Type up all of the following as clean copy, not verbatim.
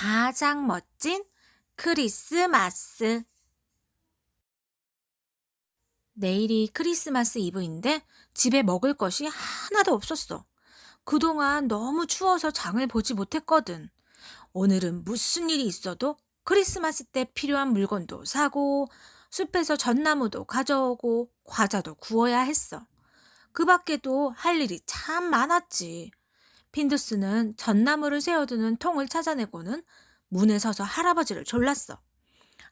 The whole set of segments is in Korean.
가장 멋진 크리스마스. 내일이 크리스마스 이브인데 집에 먹을 것이 하나도 없었어. 그동안 너무 추워서 장을 보지 못했거든. 오늘은 무슨 일이 있어도 크리스마스 때 필요한 물건도 사고, 숲에서 전나무도 가져오고, 과자도 구워야 했어. 그 밖에도 할 일이 참 많았지. 핀두스는 전나무를 세워두는 통을 찾아내고는 문에 서서 할아버지를 졸랐어.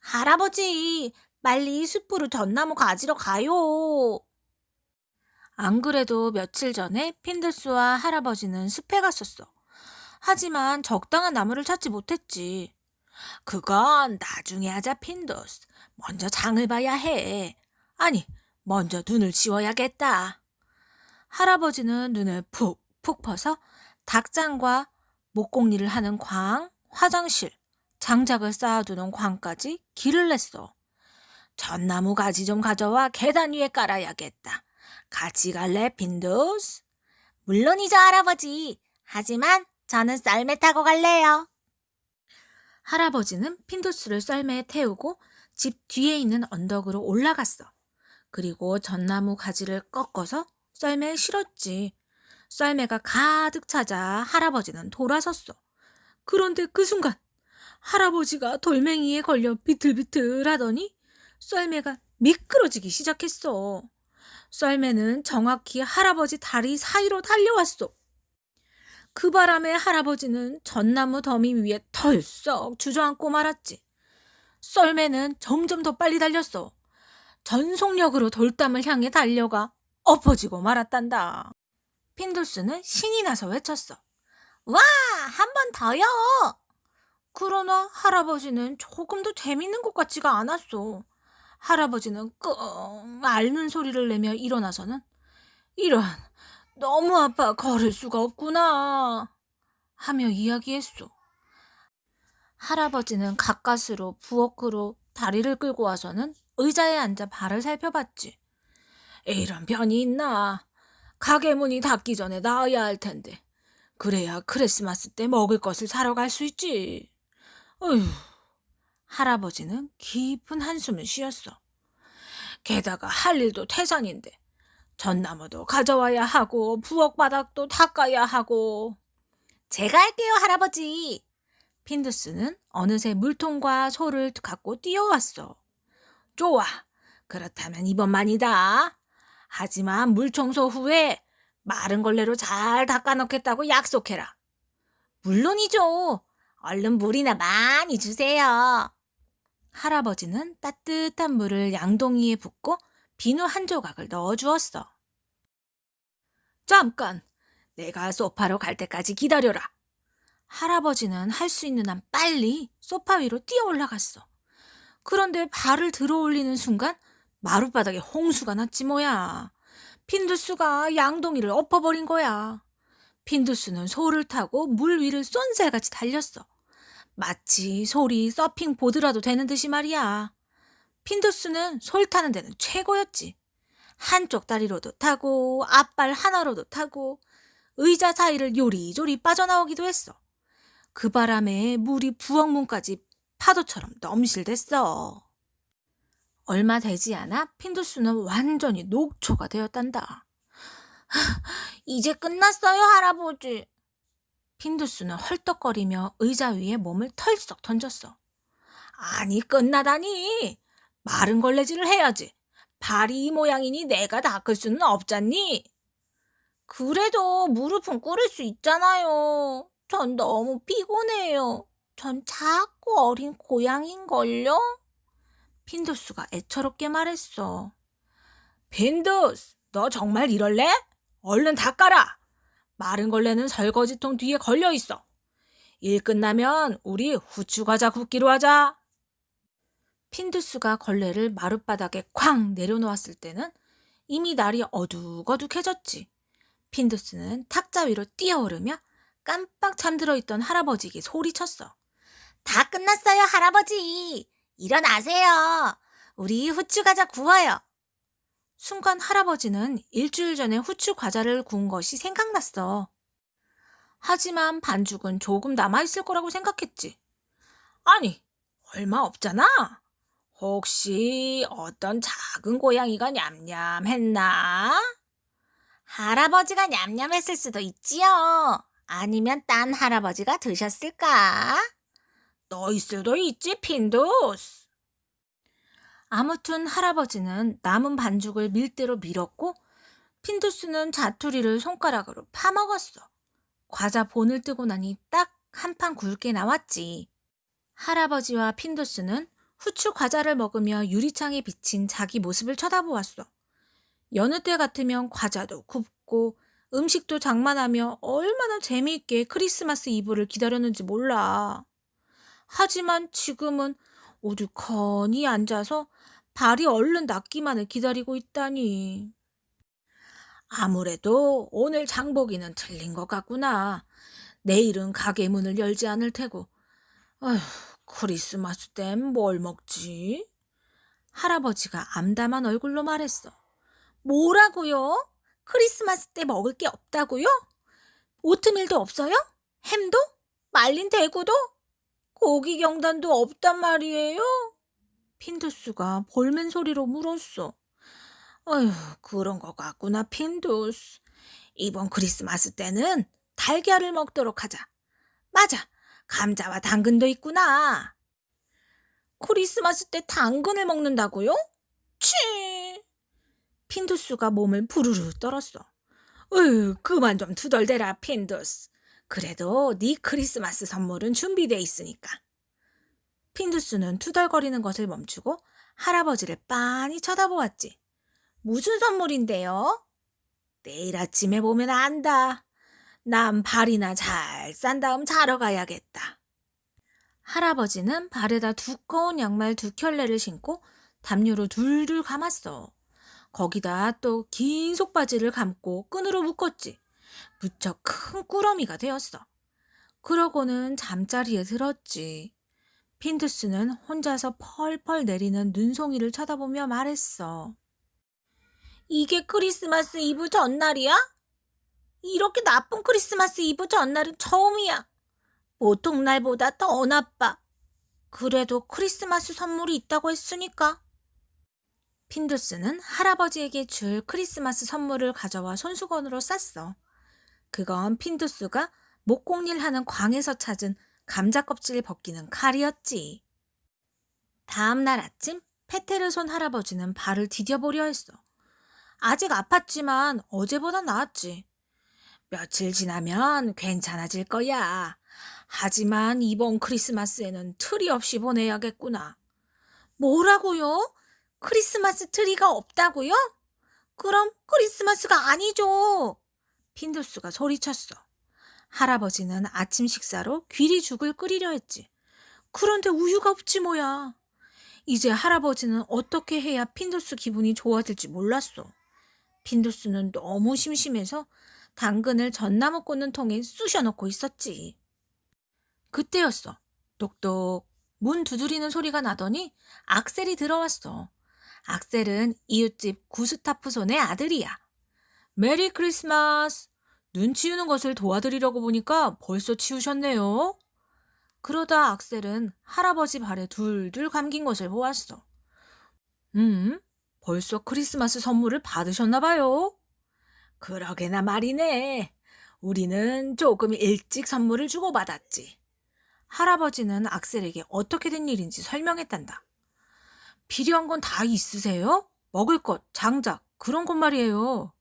할아버지, 빨리 숲으로 전나무 가지러 가요. 안 그래도 며칠 전에 핀두스와 할아버지는 숲에 갔었어. 하지만 적당한 나무를 찾지 못했지. 그건 나중에 하자, 핀두스. 먼저 장을 봐야 해. 아니, 먼저 눈을 치워야겠다. 할아버지는 눈을 푹푹 퍼서 닭장과 목공일을 하는 광, 화장실, 장작을 쌓아두는 광까지 길을 냈어. 전나무 가지 좀 가져와 계단 위에 깔아야겠다. 같이 갈래, 핀두스? 물론이죠, 할아버지. 하지만 저는 썰매 타고 갈래요. 할아버지는 핀두스를 썰매에 태우고 집 뒤에 있는 언덕으로 올라갔어. 그리고 전나무 가지를 꺾어서 썰매에 실었지. 썰매가 가득 차자 할아버지는 돌아섰어. 그런데 그 순간 할아버지가 돌멩이에 걸려 비틀비틀하더니 썰매가 미끄러지기 시작했어. 썰매는 정확히 할아버지 다리 사이로 달려왔어. 그 바람에 할아버지는 전나무 더미 위에 털썩 주저앉고 말았지. 썰매는 점점 더 빨리 달렸어. 전속력으로 돌담을 향해 달려가 엎어지고 말았단다. 핀두스는 신이 나서 외쳤어. 와, 한 번 더요! 그러나 할아버지는 조금도 재밌는 것 같지가 않았어. 할아버지는 끙 앓는 소리를 내며 일어나서는 이런, 너무 아파 걸을 수가 없구나 하며 이야기했어. 할아버지는 가까스로 부엌으로 다리를 끌고 와서는 의자에 앉아 발을 살펴봤지. 이런 변이 있나? 가게 문이 닫기 전에 나와야 할 텐데. 그래야 크리스마스 때 먹을 것을 사러 갈 수 있지. 어휴. 할아버지는 깊은 한숨을 쉬었어. 게다가 할 일도 태산인데 전나무도 가져와야 하고 부엌 바닥도 닦아야 하고. 제가 할게요, 할아버지. 핀두스는 어느새 물통과 소를 갖고 뛰어왔어. 좋아. 그렇다면 이번만이다. 하지만 물 청소 후에 마른 걸레로 잘 닦아놓겠다고 약속해라. 물론이죠. 얼른 물이나 많이 주세요. 할아버지는 따뜻한 물을 양동이에 붓고 비누 한 조각을 넣어주었어. 잠깐, 내가 소파로 갈 때까지 기다려라. 할아버지는 할 수 있는 한 빨리 소파 위로 뛰어 올라갔어. 그런데 발을 들어 올리는 순간 마룻바닥에 홍수가 났지 뭐야. 핀두스가 양동이를 엎어버린 거야. 핀두스는 소를 타고 물 위를 쏜살같이 달렸어. 마치 솔이 서핑 보드라도 되는 듯이 말이야. 핀두스는 솔 타는 데는 최고였지. 한쪽 다리로도 타고 앞발 하나로도 타고 의자 사이를 요리조리 빠져나오기도 했어. 그 바람에 물이 부엌문까지 파도처럼 넘실댔어. 얼마 되지 않아 핀두스는 완전히 녹초가 되었단다. 이제 끝났어요, 할아버지. 핀두스는 헐떡거리며 의자 위에 몸을 털썩 던졌어. 아니, 끝나다니. 마른 걸레질을 해야지. 발이 이 모양이니 내가 닦을 수는 없잖니. 그래도 무릎은 꿇을 수 있잖아요. 전 너무 피곤해요. 전 자꾸 어린 고양인걸요? 핀두스가 애처롭게 말했어. 핀두스, 너 정말 이럴래? 얼른 닦아라. 마른 걸레는 설거지통 뒤에 걸려있어. 일 끝나면 우리 후추과자 굽기로 하자. 핀두스가 걸레를 마룻바닥에 쾅 내려놓았을 때는 이미 날이 어둑어둑해졌지. 핀두스는 탁자 위로 뛰어오르며 깜빡 잠들어 있던 할아버지에게 소리쳤어. 다 끝났어요, 할아버지. 일어나세요. 우리 후추과자 구워요. 순간 할아버지는 일주일 전에 후추 과자를 구운 것이 생각났어. 하지만 반죽은 조금 남아있을 거라고 생각했지. 아니, 얼마 없잖아. 혹시 어떤 작은 고양이가 냠냠했나? 할아버지가 냠냠했을 수도 있지요. 아니면 딴 할아버지가 드셨을까? 너일 수도 있지, 핀두스. 아무튼 할아버지는 남은 반죽을 밀대로 밀었고 핀두스는 자투리를 손가락으로 파먹었어. 과자 본을 뜨고 나니 딱 한 판 굵게 나왔지. 할아버지와 핀두스는 후추 과자를 먹으며 유리창에 비친 자기 모습을 쳐다보았어. 여느 때 같으면 과자도 굽고 음식도 장만하며 얼마나 재미있게 크리스마스 이브를 기다렸는지 몰라. 하지만 지금은 우두커니 앉아서 발이 얼른 낫기만을 기다리고 있다니. 아무래도 오늘 장보기는 틀린 것 같구나. 내일은 가게 문을 열지 않을 테고. 아휴, 크리스마스 땐 뭘 먹지? 할아버지가 암담한 얼굴로 말했어. 뭐라고요? 크리스마스 때 먹을 게 없다고요? 오트밀도 없어요? 햄도? 말린 대구도? 고기 경단도 없단 말이에요? 핀두스가 볼멘 소리로 물었어. 어휴, 그런 것 같구나, 핀두스. 이번 크리스마스 때는 달걀을 먹도록 하자. 맞아, 감자와 당근도 있구나. 크리스마스 때 당근을 먹는다고요? 치! 핀두스가 몸을 부르르 떨었어. 어휴, 그만 좀 투덜대라, 핀두스. 그래도 네 크리스마스 선물은 준비돼 있으니까. 핀두스는 투덜거리는 것을 멈추고 할아버지를 빤히 쳐다보았지. 무슨 선물인데요? 내일 아침에 보면 안다. 난 발이나 잘 싼 다음 자러 가야겠다. 할아버지는 발에다 두꺼운 양말 2켤레를 신고 담요로 둘둘 감았어. 거기다 또 긴 속바지를 감고 끈으로 묶었지. 무척 큰 꾸러미가 되었어. 그러고는 잠자리에 들었지. 핀두스는 혼자서 펄펄 내리는 눈송이를 쳐다보며 말했어. 이게 크리스마스 이브 전날이야? 이렇게 나쁜 크리스마스 이브 전날은 처음이야. 보통 날보다 더 나빠. 그래도 크리스마스 선물이 있다고 했으니까. 핀두스는 할아버지에게 줄 크리스마스 선물을 가져와 손수건으로 쌌어. 그건 핀두스가 목공일 하는 광에서 찾은 감자 껍질 벗기는 칼이었지. 다음 날 아침 페테르손 할아버지는 발을 디뎌보려 했어. 아직 아팠지만 어제보다 나았지. 며칠 지나면 괜찮아질 거야. 하지만 이번 크리스마스에는 트리 없이 보내야겠구나. 뭐라고요? 크리스마스 트리가 없다고요? 그럼 크리스마스가 아니죠. 핀두스가 소리쳤어. 할아버지는 아침 식사로 귀리죽을 끓이려 했지. 그런데 우유가 없지 뭐야. 이제 할아버지는 어떻게 해야 핀두스 기분이 좋아질지 몰랐어. 핀두스는 너무 심심해서 당근을 전나무 꽂는 통에 쑤셔넣고 있었지. 그때였어. 똑똑 문 두드리는 소리가 나더니 악셀이 들어왔어. 악셀은 이웃집 구스타프손의 아들이야. 메리 크리스마스! 눈 치우는 것을 도와드리려고 보니까 벌써 치우셨네요. 그러다 악셀은 할아버지 발에 둘둘 감긴 것을 보았어. 벌써 크리스마스 선물을 받으셨나 봐요. 그러게나 말이네. 우리는 조금 일찍 선물을 주고받았지. 할아버지는 악셀에게 어떻게 된 일인지 설명했단다. 필요한 건 다 있으세요? 먹을 것, 장작, 그런 것 말이에요.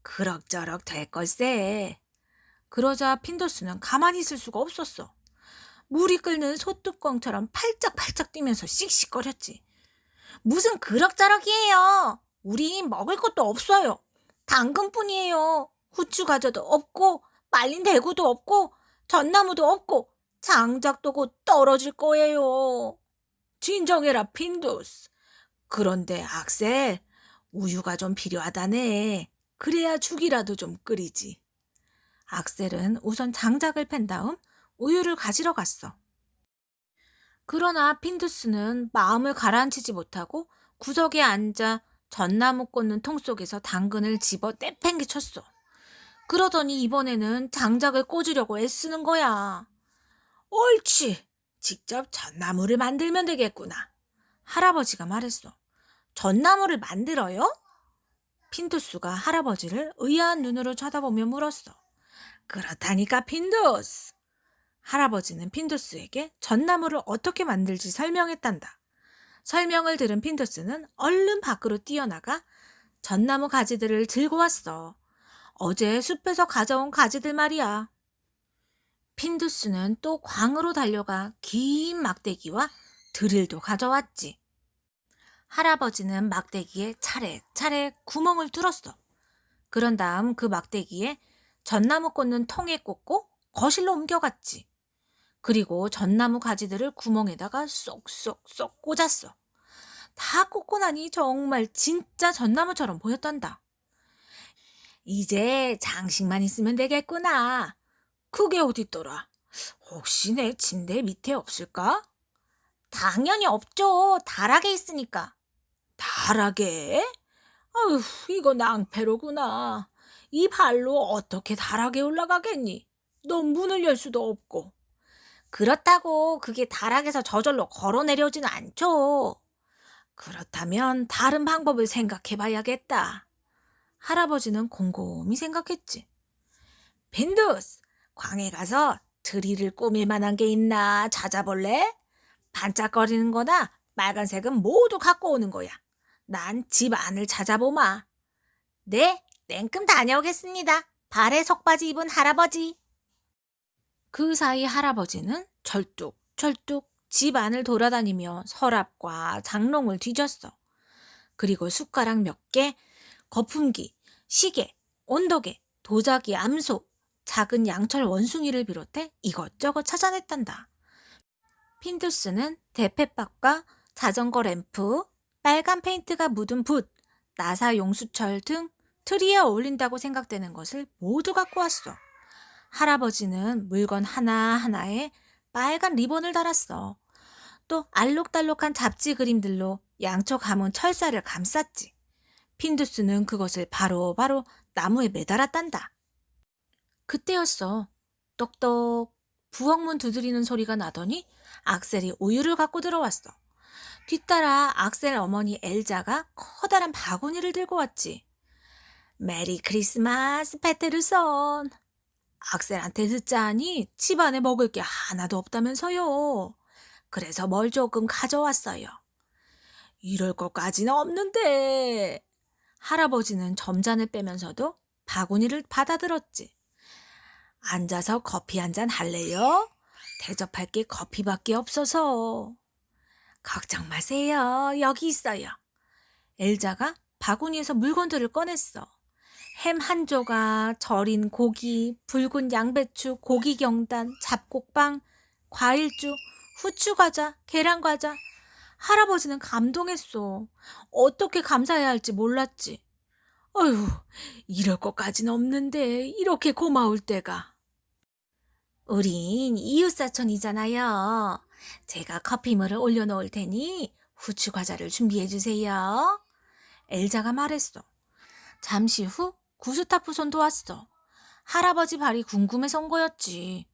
그럭저럭 될 걸세. 그러자 핀두스는 가만히 있을 수가 없었어. 물이 끓는 소뚜껑처럼 팔짝팔짝 뛰면서 씩씩거렸지. 무슨 그럭저럭이에요. 우린 먹을 것도 없어요. 당근뿐이에요. 후추 과자도 없고 말린 대구도 없고 전나무도 없고 장작도 곧 떨어질 거예요. 진정해라, 핀두스. 그런데 악셀, 우유가 좀 필요하다네. 그래야 죽이라도 좀 끓이지. 악셀은 우선 장작을 팬 다음 우유를 가지러 갔어. 그러나 핀두스는 마음을 가라앉히지 못하고 구석에 앉아 전나무 꽂는 통 속에서 당근을 집어 떼팽개쳤어. 그러더니 이번에는 장작을 꽂으려고 애쓰는 거야. 옳지. 직접 전나무를 만들면 되겠구나. 할아버지가 말했어. 전나무를 만들어요? 핀두스가 할아버지를 의아한 눈으로 쳐다보며 물었어. 그렇다니까 핀두스. 할아버지는 핀두스에게 전나무를 어떻게 만들지 설명했단다. 설명을 들은 핀두스는 얼른 밖으로 뛰어나가 전나무 가지들을 들고 왔어. 어제 숲에서 가져온 가지들 말이야. 핀두스는 또 광으로 달려가 긴 막대기와 드릴도 가져왔지. 할아버지는 막대기에 차례차례 구멍을 뚫었어. 그런 다음 그 막대기에 전나무 꽂는 통에 꽂고 거실로 옮겨갔지. 그리고 전나무 가지들을 구멍에다가 쏙쏙쏙 꽂았어. 다 꽂고 나니 정말 진짜 전나무처럼 보였단다. 이제 장식만 있으면 되겠구나. 그게 어딨더라? 혹시 내 침대 밑에 없을까? 당연히 없죠. 다락에 있으니까. 다락에? 아휴, 이거 낭패로구나. 이 발로 어떻게 다락에 올라가겠니? 넌 문을 열 수도 없고. 그렇다고 그게 다락에서 저절로 걸어 내려오진 않죠. 그렇다면 다른 방법을 생각해 봐야겠다. 할아버지는 곰곰이 생각했지. 빈두스, 광에 가서 드릴을 꾸밀 만한 게 있나 찾아볼래? 반짝거리는 거나 빨간색은 모두 갖고 오는 거야. 난 집 안을 찾아보마. 네, 냉큼 다녀오겠습니다. 발에 속바지 입은 할아버지. 그 사이 할아버지는 철뚝철뚝 집 안을 돌아다니며 서랍과 장롱을 뒤졌어. 그리고 숟가락 몇 개, 거품기, 시계, 온도계, 도자기, 암소, 작은 양철 원숭이를 비롯해 이것저것 찾아냈단다. 핀두스는 대패박과 자전거 램프, 빨간 페인트가 묻은 붓, 나사 용수철 등 트리에 어울린다고 생각되는 것을 모두 갖고 왔어. 할아버지는 물건 하나하나에 빨간 리본을 달았어. 또 알록달록한 잡지 그림들로 양초 감은 철사를 감쌌지. 핀두스는 그것을 바로바로 나무에 매달았단다. 그때였어. 똑똑 부엌문 두드리는 소리가 나더니 악셀이 우유를 갖고 들어왔어. 뒤따라 악셀 어머니 엘자가 커다란 바구니를 들고 왔지. 메리 크리스마스 페테르선. 악셀한테 듣자니 집안에 먹을 게 하나도 없다면서요. 그래서 뭘 조금 가져왔어요. 이럴 것까지는 없는데. 할아버지는 점잔을 빼면서도 바구니를 받아들었지. 앉아서 커피 한 잔 할래요? 대접할 게 커피밖에 없어서. 걱정 마세요. 여기 있어요. 엘자가 바구니에서 물건들을 꺼냈어. 햄 한 조각, 절인 고기, 붉은 양배추, 고기 경단, 잡곡빵, 과일주, 후추과자, 계란과자. 할아버지는 감동했어. 어떻게 감사해야 할지 몰랐지. 어휴, 이럴 것까지는 없는데 이렇게 고마울 때가. 우린 이웃사촌이잖아요. 제가 커피물을 올려놓을 테니 후추과자를 준비해주세요. 엘자가 말했어. 잠시 후 구스타프 손도 왔어. 할아버지 발이 궁금해서 온 거였지.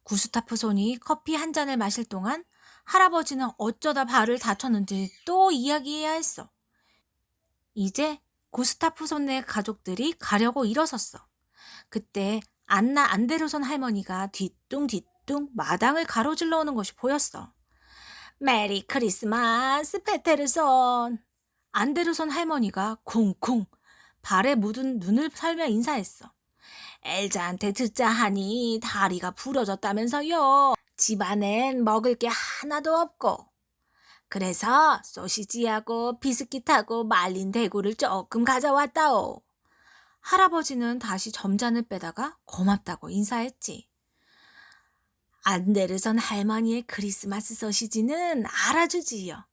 구스타프 손이 커피 한 잔을 마실 동안 할아버지는 어쩌다 발을 다쳤는지 또 이야기해야 했어. 이제 구스타프 손네 가족들이 가려고 일어섰어. 그때 안나 안데르손 할머니가 뒤뚱뒤뚱 마당을 가로질러 오는 것이 보였어. 메리 크리스마스 페테르손. 안데르손 할머니가 쿵쿵 발에 묻은 눈을 살며 인사했어. 엘자한테 듣자 하니 다리가 부러졌다면서요. 집안엔 먹을 게 하나도 없고. 그래서 소시지하고 비스킷하고 말린 대구를 조금 가져왔다오. 할아버지는 다시 점잔을 빼다가 고맙다고 인사했지. 안데르손 할머니의 크리스마스 소시지는 알아주지요.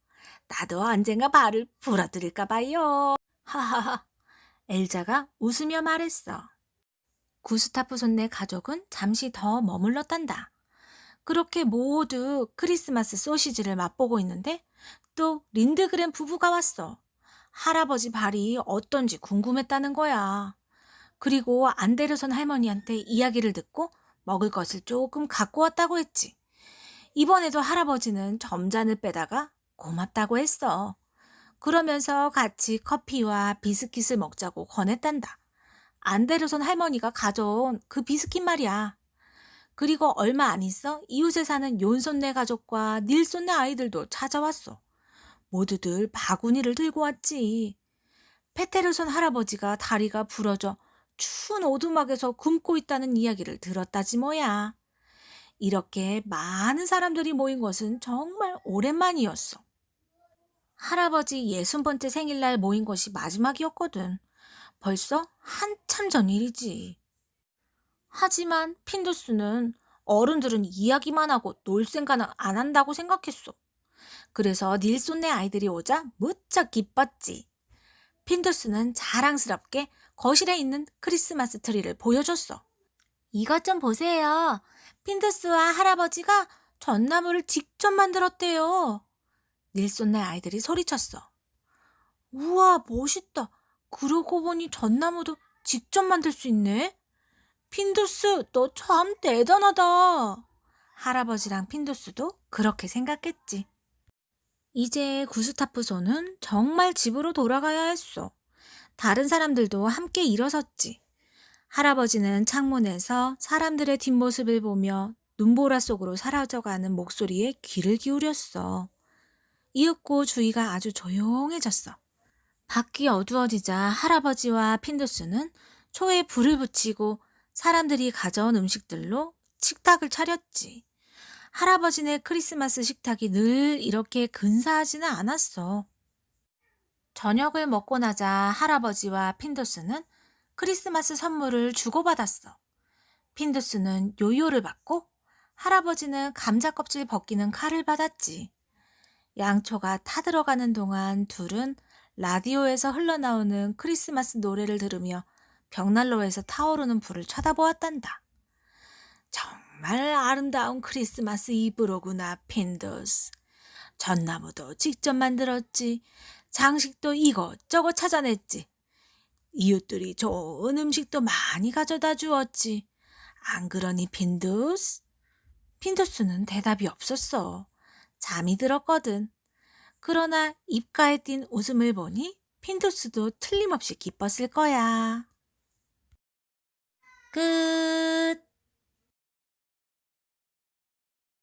나도 언젠가 발을 부러뜨릴까 봐요. 하하하. 엘자가 웃으며 말했어. 구스타프 손네 가족은 잠시 더 머물렀단다. 그렇게 모두 크리스마스 소시지를 맛보고 있는데 또 린드그렌 부부가 왔어. 할아버지 발이 어떤지 궁금했다는 거야. 그리고 안데르손 할머니한테 이야기를 듣고 먹을 것을 조금 갖고 왔다고 했지. 이번에도 할아버지는 점잔을 빼다가 고맙다고 했어. 그러면서 같이 커피와 비스킷을 먹자고 권했단다. 안데르손 할머니가 가져온 그 비스킷 말이야. 그리고 얼마 안 있어 이웃에 사는 요손네 가족과 닐손네 아이들도 찾아왔어. 모두들 바구니를 들고 왔지. 페테르손 할아버지가 다리가 부러져 추운 오두막에서 굶고 있다는 이야기를 들었다지 뭐야. 이렇게 많은 사람들이 모인 것은 정말 오랜만이었어. 할아버지 60번째 생일날 모인 것이 마지막이었거든. 벌써 한참 전 일이지. 하지만 핀두스는 어른들은 이야기만 하고 놀 생각은 안 한다고 생각했어. 그래서 닐손네 아이들이 오자 무척 기뻤지. 핀두스는 자랑스럽게 거실에 있는 크리스마스 트리를 보여줬어. 이것 좀 보세요. 핀두스와 할아버지가 전나무를 직접 만들었대요. 닐손네 아이들이 소리쳤어. 우와, 멋있다. 그러고 보니 전나무도 직접 만들 수 있네. 핀두스, 너 참 대단하다. 할아버지랑 핀두스도 그렇게 생각했지. 이제 구스타프소는 정말 집으로 돌아가야 했어. 다른 사람들도 함께 일어섰지. 할아버지는 창문에서 사람들의 뒷모습을 보며 눈보라 속으로 사라져가는 목소리에 귀를 기울였어. 이윽고 주위가 아주 조용해졌어. 밖이 어두워지자 할아버지와 핀두스는 초에 불을 붙이고 사람들이 가져온 음식들로 식탁을 차렸지. 할아버지네 크리스마스 식탁이 늘 이렇게 근사하지는 않았어. 저녁을 먹고 나자 할아버지와 핀두스는 크리스마스 선물을 주고받았어. 핀두스는 요요를 받고 할아버지는 감자 껍질 벗기는 칼을 받았지. 양초가 타들어가는 동안 둘은 라디오에서 흘러나오는 크리스마스 노래를 들으며 벽난로에서 타오르는 불을 쳐다보았단다. 정말 아름다운 크리스마스 이브로구나, 핀두스. 전나무도 직접 만들었지. 장식도 이것저것 찾아냈지. 이웃들이 좋은 음식도 많이 가져다 주었지. 안 그러니, 핀두스? 핀두스는 대답이 없었어. 잠이 들었거든. 그러나 입가에 띈 웃음을 보니 핀두스도 틀림없이 기뻤을 거야. 끝.